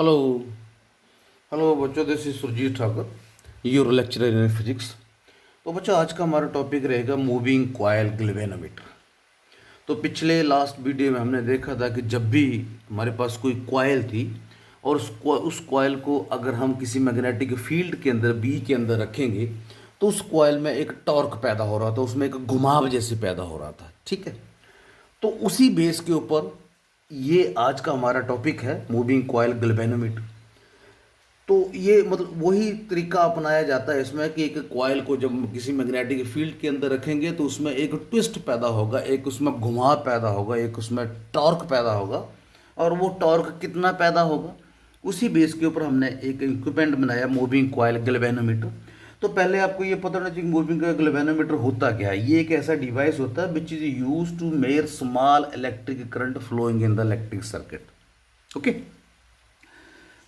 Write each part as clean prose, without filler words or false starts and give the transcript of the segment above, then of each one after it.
Hello. Hello बच्चों, this is Surjit Thakur, your lecturer in physics. तो बच्चों, आज का हमारा टॉपिक रहेगा मूविंग कॉयल गैल्वेनोमीटर। तो पिछले लास्ट वीडियो में हमने देखा था कि जब भी हमारे पास कोई कॉयल थी और उस कॉयल को अगर हम किसी मैग्नेटिक फील्ड के अंदर बी के अंदर रखेंगे तो उस कॉयल में एक टॉर्क पैदा हो रहा था, उसमें एक घुमाव जैसे पैदा हो रहा था। ठीक है। तो उसी बेस के ऊपर ये आज का हमारा टॉपिक है, मूविंग कॉयल गैल्वेनोमीटर। तो ये मतलब वही तरीका अपनाया जाता है इसमें कि एक कॉयल को जब किसी मैग्नेटिक फील्ड के अंदर रखेंगे तो उसमें एक ट्विस्ट पैदा होगा, एक उसमें घुमाव पैदा होगा, एक उसमें टॉर्क पैदा होगा। और वो टॉर्क कितना पैदा होगा, उसी बेस के ऊपर हमने एक इक्विपमेंट बनाया, मूविंग कॉयल गैल्वेनोमीटर। तो पहले आपको ये पता होना चाहिए कि मूविंग कॉयल गैल्वेनोमीटर होता क्या है। ये एक ऐसा डिवाइस होता है which is use to measure small electric current flowing in the electric circuit. Okay.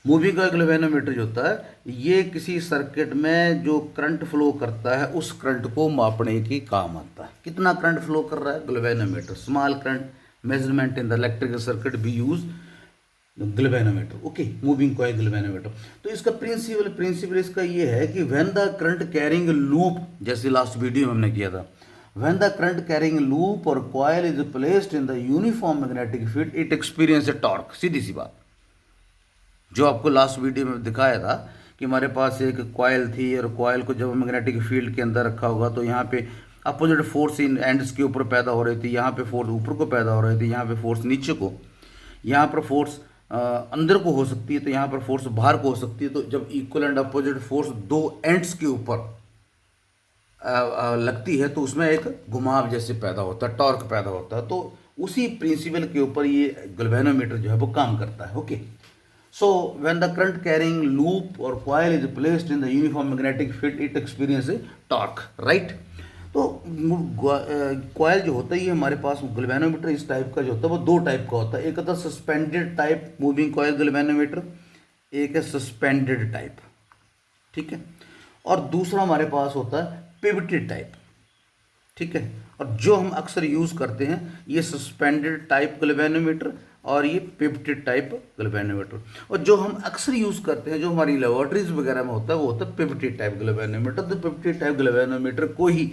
Moving coil galvanometer जो होता है ये किसी सर्किट में जो करंट फ्लो करता है उस करंट को मापने के काम आता है। कितना करंट फ्लो कर रहा है, galvanometer small current measurement in the electrical circuit be use galvanometer. Okay, moving coil galvanometer. तो इसका प्रिंसिपल इसका ये है कि when the current carrying loop, जैसे लास्ट वीडियो में हमने किया था, when the current carrying loop और coil is placed in the uniform magnetic field it experience a torque. सीधी सी बात जो आपको लास्ट वीडियो में दिखाया था कि हमारे पास एक कॉयल थी और कॉयल को जब मैग्नेटिक फील्ड के अंदर रखा होगा तो यहाँ पे अपोजिट फोर्स इन एंड्स के ऊपर पैदा हो रही थी, यहाँ पे फोर्स ऊपर को पैदा हो रही थी, यहाँ पे फोर्स नीचे को, यहाँ पर फोर्स अंदर को हो सकती है, तो यहाँ पर फोर्स बाहर को हो सकती है। तो जब इक्वल एंड अपोजिट फोर्स दो एंड्स के ऊपर लगती है तो उसमें एक घुमाव जैसे पैदा होता है, टॉर्क पैदा होता है। तो उसी प्रिंसिपल के ऊपर ये गैल्वेनोमीटर जो है वो काम करता है। Okay. So when the current carrying loop or coil is placed in the uniform magnetic field, it experiences torque, right? तो कॉयल जो होता है ये हमारे पास गैल्वेनोमीटर इस टाइप का जो होता है वो दो टाइप का होता है। एक होता है suspended type moving coil galvanometer, एक है सस्पेंडेड टाइप। ठीक है। और दूसरा हमारे पास होता है पिवटेड टाइप। ठीक है। और जो हम अक्सर यूज़ करते हैं ये सस्पेंडेड टाइप गैल्वेनोमीटर और ये पिवटेड टाइप गैल्वेनोमीटर। और जो हम अक्सर यूज़ करते हैं जो हमारी लेबोरेटरीज वगैरह में होता है वो होता है पिवटेड टाइप गैल्वेनोमीटर। तो पिवटेड टाइप गैल्वेनोमीटर को ही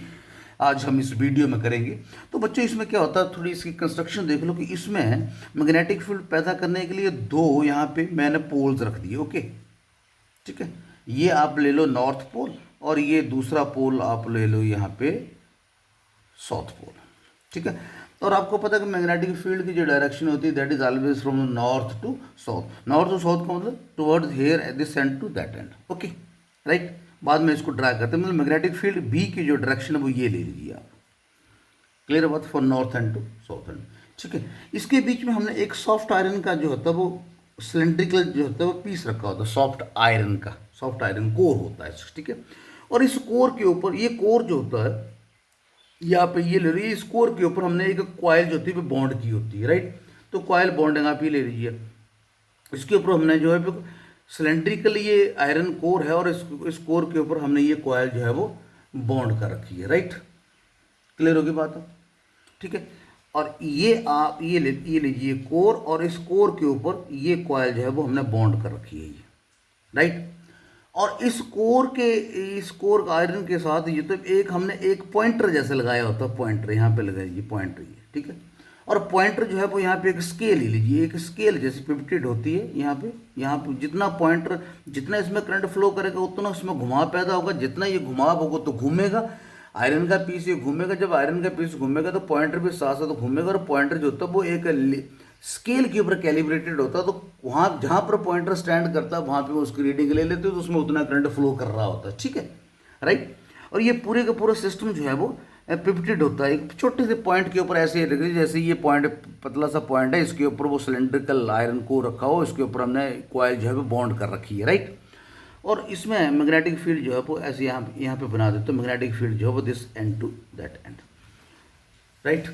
आज हम इस वीडियो में करेंगे। तो बच्चों इसमें क्या होता है, थोड़ी इसकी कंस्ट्रक्शन देख लो कि इसमें मैग्नेटिक फील्ड पैदा करने के लिए दो यहाँ पे मैंने पोल्स रख दिए। ओके। ठीक है। ये आप ले लो नॉर्थ पोल और ये दूसरा पोल आप ले लो यहाँ पे साउथ पोल। ठीक है। और आपको पता है कि मैग्नेटिक फील्ड की जो डायरेक्शन होती है that is always from north to south. North to south का मतलब towards here at this end to that end. Okay, right. बाद में इसको ड्रा करते हैं, मतलब मैग्नेटिक फील्ड बी की जो डायरेक्शन है वो ये ले लीजिए आप। क्लियर बात, for north end to south end. ठीक है। इसके बीच में हमने एक सॉफ्ट आयरन का जो होता है वो सिलेंड्रिकल जो होता है वो पीस रखा होता है, सॉफ्ट आयरन का, सॉफ्ट आयरन कोर होता है। ठीक है। और इस कोर के ऊपर, ये कोर जो होता है यहाँ पे ये ले लीजिए, इस कोर के ऊपर हमने एक कॉयल जो होती है वो बॉन्ड की होती है, राइट। तो कॉयल बॉन्डिंग आप ये ले लीजिए। इसके ऊपर हमने जो है सिलेंड्रिकल ये आयरन कोर है और इस कोर के ऊपर हमने ये कॉयल जो है वो बॉन्ड कर रखी है, राइट। क्लियर होगी बात। ठीक है। और ये आप ये लीजिए कोर, और इस कोर के ऊपर ये कॉयल जो है वो हमने बॉन्ड कर रखी है ये, राइट। और इस कोर आयरन के साथ ये तो एक हमने एक पॉइंटर जैसे लगाया होता है, पॉइंटर यहाँ पे लगाइए, पॉइंटर ये। ठीक है। और पॉइंटर जो है वो यहाँ पे एक स्केल ले लीजिए, एक स्केल जैसी पिवटेड होती है यहाँ पे जितना पॉइंटर, जितना इसमें करंट फ्लो करेगा उतना उसमें घुमाव पैदा होगा, जितना ये घुमाव होगा तो घूमेगा आयरन का पीस, ये घूमेगा। जब आयरन का पीस घूमेगा तो पॉइंटर भी साथ साथ घूमेगा, और पॉइंटर जो होता है वो एक स्केल के ऊपर कैलिब्रेटेड होता है। तो वहाँ जहाँ पर पॉइंटर स्टैंड करता है वहाँ पे वो उसकी रीडिंग ले लेते हो तो उसमें उतना करंट फ्लो कर रहा होता है। ठीक है, राइट। और ये पूरे का पूरा सिस्टम जो है वो पिवटेड होता है, एक छोटे से पॉइंट के ऊपर ऐसे रख लीजिए, जैसे ये पॉइंट पतला सा पॉइंट है, इसके ऊपर वो सिलेंड्रिकल आयरन को रखा हो, इसके ऊपर हमने कॉइल जो है वो बॉन्ड कर रखी है, राइट। और इसमें मैग्नेटिक फील्ड जो है वो ऐसे यहाँ पे बना देते, तो मैग्नेटिक फील्ड जो है वो this end to that end, right.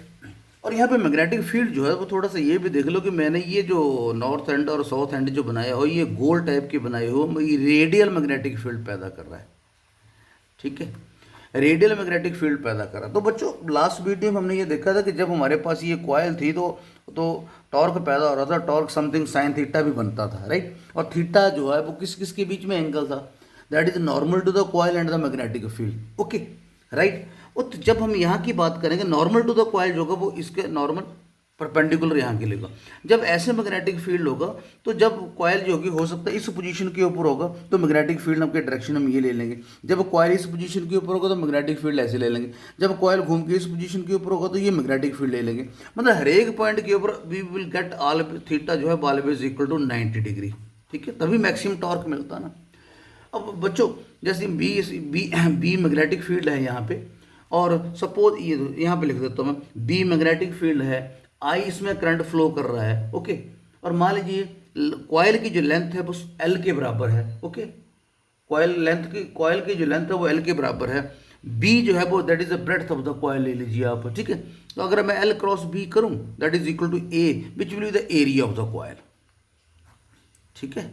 और यहाँ पे मैग्नेटिक फील्ड जो है वो थोड़ा सा ये भी देख लो कि मैंने ये जो नॉर्थ एंड और साउथ एंड जो बनाया हो ये गोल टाइप के बनाए हो, ये रेडियल मैग्नेटिक फील्ड पैदा कर रहा है। ठीक है। रेडियल मैग्नेटिक फील्ड पैदा करा। तो बच्चों लास्ट वीडियो में हमने ये देखा था कि जब हमारे पास ये कॉइल थी तो टॉर्क पैदा हो रहा था, टॉर्क समथिंग साइन थीटा भी बनता था, राइट। और थीटा जो है वो किस किस के बीच में एंगल था, that is normal to the coil and the magnetic field, okay, right. और जब हम यहाँ की बात करेंगे नॉर्मल टू द कॉइल जो होगा वो इसके नॉर्मल परपेंडिकुलर यहाँ के लेगा। जब ऐसे मैग्नेटिक फील्ड होगा तो जब कॉइल जो होगी हो सकता है इस पोजीशन के ऊपर होगा तो मैग्नेटिक फील्ड हम के डायरेक्शन हम ये ले लेंगे। जब कॉइल इस पोजीशन के ऊपर होगा तो मैग्नेटिक फील्ड ऐसे ले लेंगे। जब कॉइल घूम के इस पोजीशन के ऊपर होगा तो ये मैग्नेटिक फील्ड ले लेंगे। मतलब हर एक पॉइंट के ऊपर we will get all theta जो है ऑलवेज इक्वल टू 90 डिग्री, ठीक है, तभी मैक्सिमम टॉर्क मिलता ना। अब बच्चों जैसे बी मैग्नेटिक फील्ड है यहाँ पे, और सपोज ये यहाँ पे लिख देता हूँ मैं, बी मैग्नेटिक फील्ड है, आई इसमें करंट फ्लो कर रहा है, ओके। और मान लीजिए कॉइल की जो लेंथ है वो एल के बराबर है, ओके। कॉइल की जो लेंथ है वो एल के बराबर है। बी जो है वो that is the breadth of the coil ले लीजिए आप, ठीक है। तो अगर मैं एल क्रॉस बी करूँ that is equal to A which will be the area of the coil, ठीक है,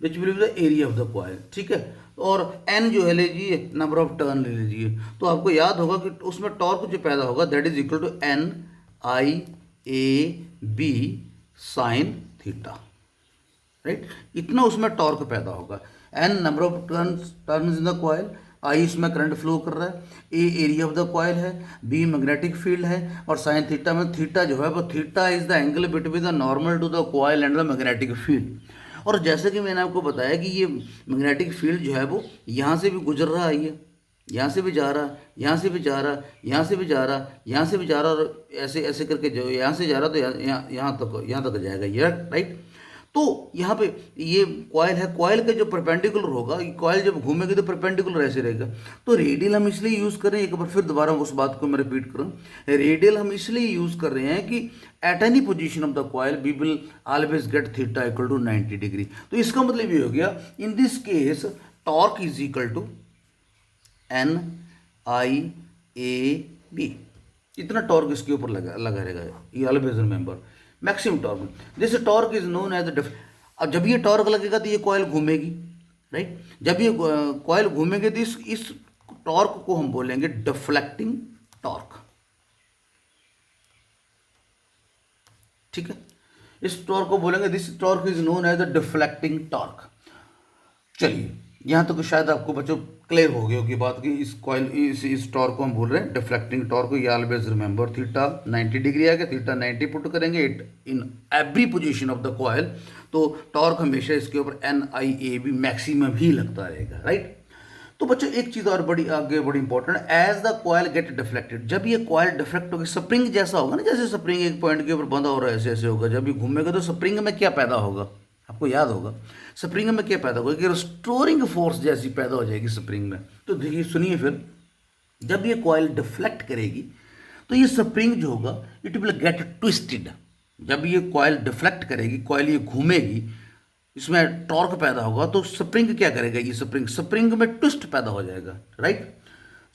which will be the area of the coil, ठीक है। और एन जो है लीजिए नंबर ऑफ टर्न ले लीजिए। तो आपको याद होगा कि उसमें टॉर्क जो पैदा होगा that is equal to N I A B sine theta, right. इतना उसमें टॉर्क पैदा होगा। N number of turns in the coil, I इसमें करंट फ्लो कर रहा है, A area of the coil है, बी मैग्नेटिक फील्ड है, और साइन थीटा में थीटा जो है वो theta is the angle between the normal to the coil and the magnetic field. और जैसे कि मैंने आपको बताया कि ये मैग्नेटिक फील्ड जो है वो यहाँ से भी गुजर रहा है, ये यहाँ से भी जा रहा, यहाँ से भी जा रहा, यहाँ से भी जा रहा, यहाँ से भी जा रहा, और ऐसे ऐसे करके जो यहाँ से जा रहा तो यहाँ तक जाएगा ये, राइट। तो यहाँ पे ये कॉइल है, कॉइल का जो परपेंडिकुलर होगा, कॉइल जब घूमेगी तो परपेंडिकुलर ऐसे रहेगा। तो रेडियल हम इसलिए यूज़ कर रहे हैं, एक बार फिर दोबारा उस बात को मैं रिपीट करूँ, रेडियल हम इसलिए यूज़ कर रहे हैं कि at any position of the coil we will always get theta equal to 90 degree. तो इसका मतलब ये हो गया in this case torque is equal to N I A B, इतना टॉर्क इसके ऊपर लगा रहेगा, ये always remember maximum torque. This torque is known as अब जब ये टॉर्क लगेगा तो ये कॉइल घूमेगी, राइट। जब ये कॉइल घूमेगी तो इस टॉर्क को हम बोलेंगे डिफ्लेक्टिंग टॉर्क, ठीक है। इस टॉर्क को बोलेंगे this torque is known as the deflecting torque. चलिए यहाँ तक तो शायद आपको बच्चों क्लियर हो गया होगी बात कि इस कॉइल इस टॉर्क को हम बोल रहे हैं डिफ्लेक्टिंग टॉर्क। ये ऑलवेज रिमेंबर थीटा 90 डिग्री आएगा, थीटा 90 पुट करेंगे it in every position of the coil, तो टॉर्क हमेशा इसके ऊपर N I A B maximum ही लगता रहेगा, राइट। तो बच्चों एक चीज़ और बड़ी important, as the coil get deflected, जब ये कॉइल डिफ्लेक्ट होगी, स्प्रिंग जैसा होगा ना, जैसे स्प्रिंग एक पॉइंट के ऊपर बंधा हो रहा है ऐसे ऐसे होगा, जब ये घूमेगा तो स्प्रिंग में क्या पैदा होगा, आपको याद होगा स्प्रिंग में क्या पैदा होगा कि रिस्टोरिंग फोर्स जैसी पैदा हो जाएगी स्प्रिंग में। तो देखिए सुनिए फिर, जब ये कॉइल डिफ्लेक्ट करेगी तो ये स्प्रिंग जो होगा इट विल गेट ट्विस्टेड। जब ये कॉइल डिफ्लेक्ट करेगी, कॉइल ये घूमेगी, इसमें टॉर्क पैदा होगा, तो स्प्रिंग क्या करेगा, ये स्प्रिंग में ट्विस्ट पैदा हो जाएगा, राइट।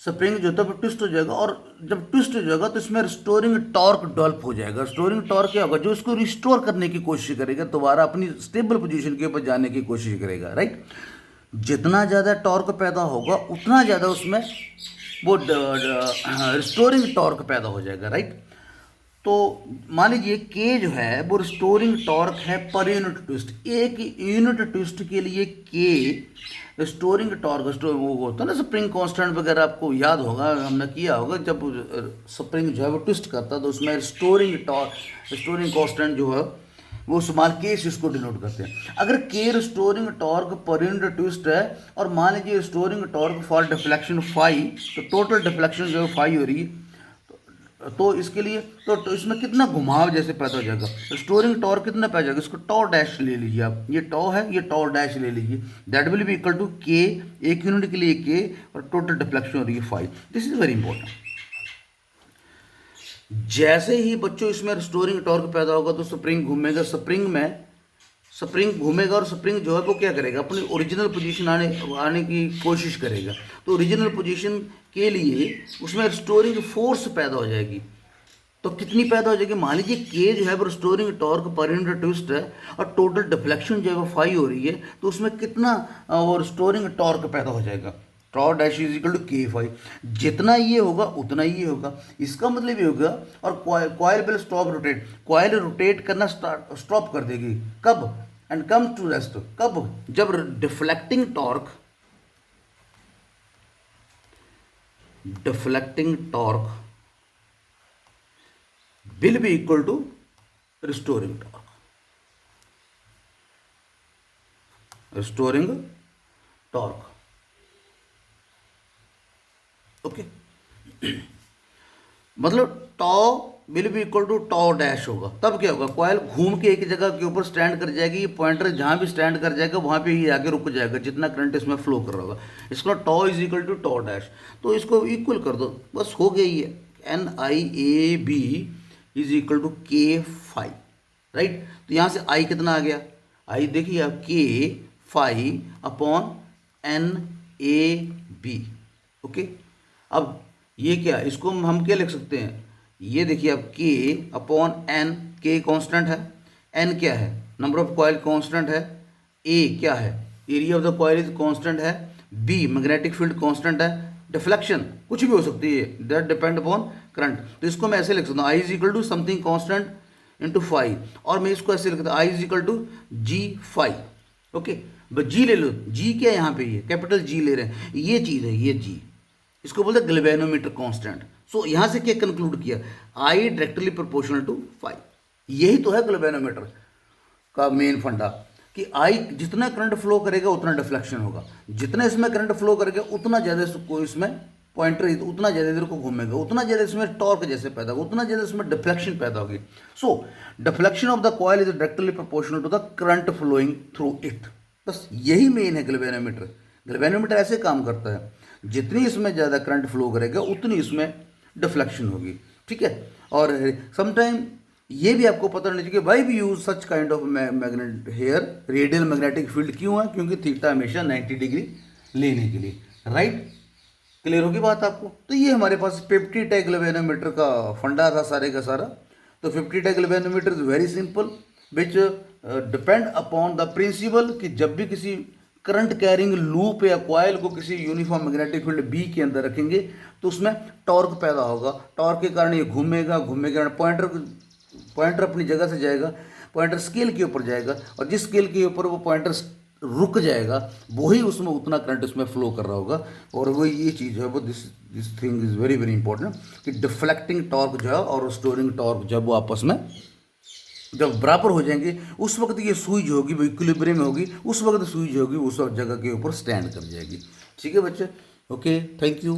स्प्रिंग जो होता है वो ट्विस्ट हो जाएगा, और जब ट्विस्ट हो जाएगा तो इसमें रिस्टोरिंग टॉर्क डेवलप हो जाएगा। रिस्टोरिंग टॉर्क क्या होगा, जो इसको रिस्टोर करने की कोशिश करेगा, दोबारा अपनी स्टेबल पोजीशन के ऊपर जाने की कोशिश करेगा, राइट। जितना ज़्यादा टॉर्क पैदा होगा उतना ज़्यादा उसमें वो रिस्टोरिंग टॉर्क पैदा हो जाएगा, राइट। तो मान लीजिए के जो है वो रिस्टोरिंग टॉर्क है पर यूनिट ट्विस्ट, एक यूनिट ट्विस्ट के लिए के रिस्टोरिंग टॉर्क वो होता है ना स्प्रिंग कांस्टेंट वगैरह, आपको याद होगा हमने किया होगा, जब स्प्रिंग जो है वो ट्विस्ट करता है तो उसमें रिस्टोरिंग कांस्टेंट जो है वो स्मॉल के से इसको डिनोट करते हैं। अगर के restoring torque per unit twist है और मान लीजिए रिस्टोरिंग टॉर्क फॉर डिफ्लेक्शन 5, तो टोटल डिफ्लेक्शन जो है 5 हो रही है, तो इसके लिए तो इसमें कितना घुमाव जैसे पैदा हो जाएगा, स्टोरिंग टॉर्क कितना पैदा जाएगा, इसको टॉ डैश ले लीजिए आप, ये टॉ है, ये टॉ डैश ले लीजिए, that will be equal to K, एक यूनिट के लिए के, और टोटल डिफ्लेक्शन हो रही है 5। This is very important. जैसे ही बच्चों इसमें स्टोरिंग टॉर्क पैदा होगा तो स्प्रिंग घूमेगा, स्प्रिंग घूमेगा, और स्प्रिंग जो है वो क्या करेगा, अपनी ओरिजिनल पोजीशन आने की कोशिश करेगा। तो ओरिजिनल पोजीशन के लिए उसमें रिस्टोरिंग फोर्स पैदा हो जाएगी। तो कितनी पैदा हो जाएगी, मान लीजिए के जो है वो restoring torque per unit twist है और टोटल डिफ्लेक्शन जो है वो 5 हो रही है, तो उसमें कितना वो रिस्टोरिंग टॉर्क पैदा हो जाएगा, torque dash is equal to K phi, जितना ये होगा उतना ये होगा, इसका मतलब ये होगा। और coil will stop rotate, coil rotate करना स्टॉप कर देगी, कब, एंड कम टू रेस्ट, कब, जब deflecting torque will be equal to restoring torque, okay. मतलब tau will be equal to tau dash होगा, तब क्या होगा, कॉयल घूम के एक जगह के ऊपर स्टैंड कर जाएगी, ये पॉइंटर जहाँ भी स्टैंड कर जाएगा वहाँ पे ही आगे रुक जाएगा जितना करंट इसमें फ्लो कर रहा होगा। इसका tau is equal to tau dash, तो इसको इक्वल कर दो, बस हो गई है। NIAB is equal to K phi, right. तो यहाँ से आई कितना आ गया, आई देखिए आप, के फाई अपॉन NAB, ओके। अब ये क्या, इसको हम क्या लिख सकते हैं, ये देखिए आप के अपॉन एन, के कांस्टेंट है, एन क्या है, नंबर ऑफ कॉइल कांस्टेंट है, ए क्या है, area of the coil is constant है, बी मैग्नेटिक फील्ड कांस्टेंट है, डिफ्लेक्शन कुछ भी हो सकती है, दैट डिपेंड अपॉन करंट। तो इसको मैं ऐसे लिख सकता हूँ, I is equal to something constant into phi, और मैं इसको ऐसे लिखता हूँ, I is equal to G phi, okay. बस जी ले लो, जी क्या यहाँ पे, ये कैपिटल जी ले रहे हैं, ये चीज़ है, ये जी, इसको बोलते हैं गैल्वेनोमीटर कांस्टेंट। सो यहाँ से क्या कंक्लूड किया, I directly proportional to phi, यही तो है गैल्वेनोमीटर का मेन फंडा, कि आई जितना करंट फ्लो करेगा उतना डिफ्लेक्शन होगा, जितना इसमें करंट फ्लो करेगा उतना ज़्यादा इसको, इसमें पॉइंटर उतना ज़्यादा इधर को घूमेगा, उतना ज़्यादा इसमें टॉर्क जैसे पैदा होगा, उतना ज़्यादा इसमें डिफ्लेक्शन पैदा होगी। So deflection of the coil is directly proportional to the current flowing through it, बस यही मेन है गैल्वेनोमीटर। गैल्वेनोमीटर ऐसे काम करता है, जितनी इसमें ज़्यादा करंट फ्लो करेगा उतनी इसमें डिफ्लेक्शन होगी, ठीक है। और समटाइम ये भी आपको पता नहीं चाहिए why we use such kind of magnet here, radial magnetic field क्यों है, क्योंकि थीटा हमेशा 90 डिग्री लेने के लिए, राइट। क्लियर होगी बात आपको। तो ये हमारे पास 50 टैग गैल्वेनोमीटर का फंडा था सारे का सारा। तो 50 टैग galvanometer is very simple, which depend upon the principle कि जब भी किसी करंट कैरिंग लूप या कॉयल को किसी यूनिफॉर्म मैग्नेटिक फील्ड बी के अंदर रखेंगे तो उसमें टॉर्क पैदा होगा, टॉर्क के कारण ये घूमेगा, पॉइंटर अपनी जगह से जाएगा, पॉइंटर स्केल के ऊपर जाएगा, और जिस स्केल के ऊपर वो पॉइंटर रुक जाएगा वही उसमें उतना करंट उसमें फ्लो कर रहा होगा। और वो ये चीज़ है वो this thing is very very important कि डिफ्लेक्टिंग टॉर्क जो है और स्टोरिंग टॉर्क जब वो आपस में जब बराबर हो जाएंगे उस वक्त ये सुई जो होगी वो इक्विलिब्रियम में होगी, उस वक्त सुई जो होगी उस वक्त जगह के ऊपर स्टैंड कर जाएगी। ठीक है बच्चे, ओके, थैंक यू।